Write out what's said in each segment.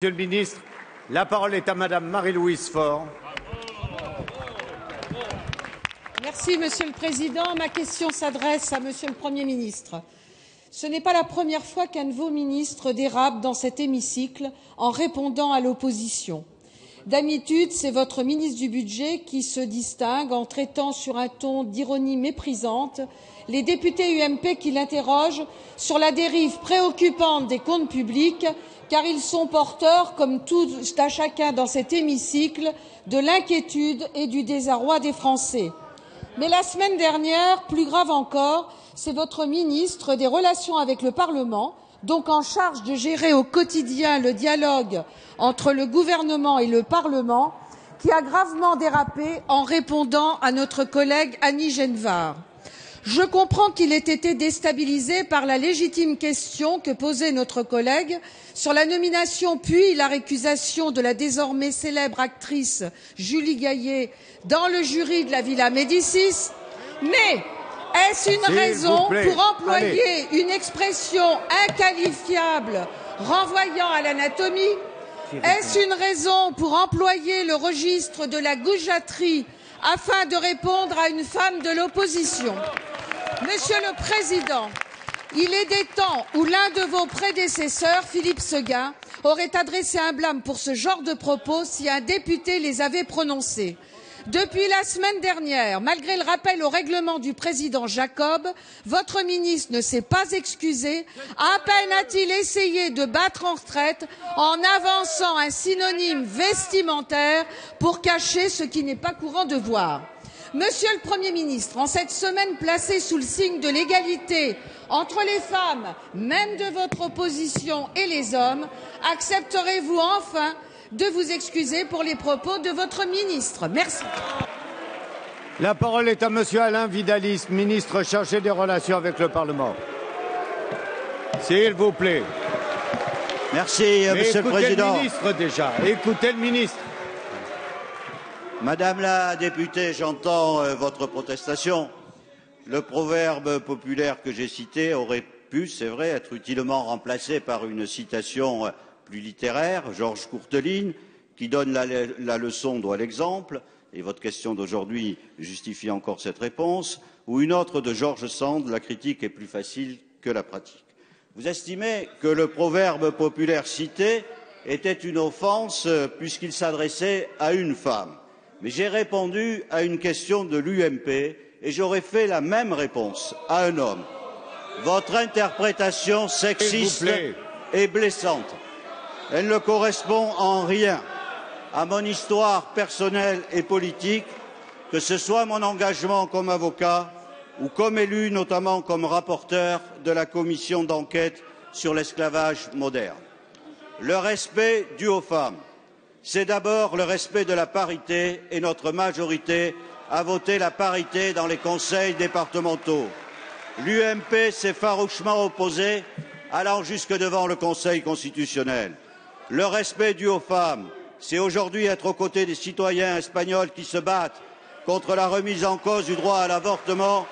Monsieur le ministre, la parole est à Madame Marie-Louise Faure. Merci, Monsieur le Président. Ma question s'adresse à Monsieur le Premier ministre. Ce n'est pas la première fois qu'un de vos ministres dérape dans cet hémicycle en répondant à l'opposition. D'habitude, c'est votre ministre du Budget qui se distingue en traitant sur un ton d'ironie méprisante les députés UMP qui l'interrogent sur la dérive préoccupante des comptes publics, car ils sont porteurs, comme tout à chacun dans cet hémicycle, de l'inquiétude et du désarroi des Français. Mais la semaine dernière, plus grave encore, c'est votre ministre des Relations avec le Parlement, donc en charge de gérer au quotidien le dialogue entre le gouvernement et le Parlement, qui a gravement dérapé en répondant à notre collègue Annie Genevard. Je comprends qu'il ait été déstabilisé par la légitime question que posait notre collègue sur la nomination puis la récusation de la désormais célèbre actrice Julie Gaillet dans le jury de la Villa Médicis, mais est-ce une raison pour employer une expression inqualifiable renvoyant à l'anatomie? Est-ce une raison pour employer le registre de la goujaterie afin de répondre à une femme de l'opposition? Monsieur le Président, il est des temps où l'un de vos prédécesseurs, Philippe Séguin, aurait adressé un blâme pour ce genre de propos si un député les avait prononcés. Depuis la semaine dernière, malgré le rappel au règlement du président Jacob, votre ministre ne s'est pas excusé. À peine a-t-il essayé de battre en retraite en avançant un synonyme vestimentaire pour cacher ce qui n'est pas courant de voir. Monsieur le Premier ministre, en cette semaine placée sous le signe de l'égalité entre les femmes, même de votre opposition, et les hommes, accepterez-vous enfin de vous excuser pour les propos de votre ministre? Merci. La parole est à Monsieur Alain Vidalies, ministre chargé des Relations avec le Parlement. S'il vous plaît. Merci, Monsieur le Président. Écoutez le ministre déjà. Écoutez le ministre. Madame la députée, j'entends votre protestation. Le proverbe populaire que j'ai cité aurait pu, c'est vrai, être utilement remplacé par une citation plus littéraire, Georges Courteline, qui donne la leçon doit l'exemple, et votre question d'aujourd'hui justifie encore cette réponse, ou une autre de George Sand, la critique est plus facile que la pratique. Vous estimez que le proverbe populaire cité était une offense puisqu'il s'adressait à une femme. Mais j'ai répondu à une question de l'UMP et j'aurais fait la même réponse à un homme. Votre interprétation sexiste est blessante. Elle ne correspond en rien à mon histoire personnelle et politique, que ce soit mon engagement comme avocat ou comme élu, notamment comme rapporteur de la commission d'enquête sur l'esclavage moderne. Le respect dû aux femmes, c'est d'abord le respect de la parité et notre majorité a voté la parité dans les conseils départementaux. L'UMP s'est farouchement opposée, allant jusque devant le Conseil constitutionnel. Le respect dû aux femmes, c'est aujourd'hui être aux côtés des citoyens espagnols qui se battent contre la remise en cause du droit à l'avortement,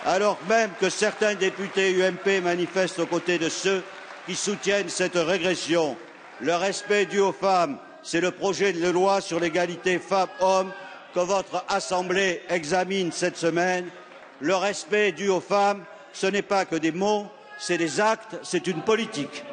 alors même que certains députés UMP manifestent aux côtés de ceux qui soutiennent cette régression. Le respect dû aux femmes, c'est le projet de loi sur l'égalité femmes-hommes que votre Assemblée examine cette semaine. Le respect dû aux femmes, ce n'est pas que des mots, c'est des actes, c'est une politique.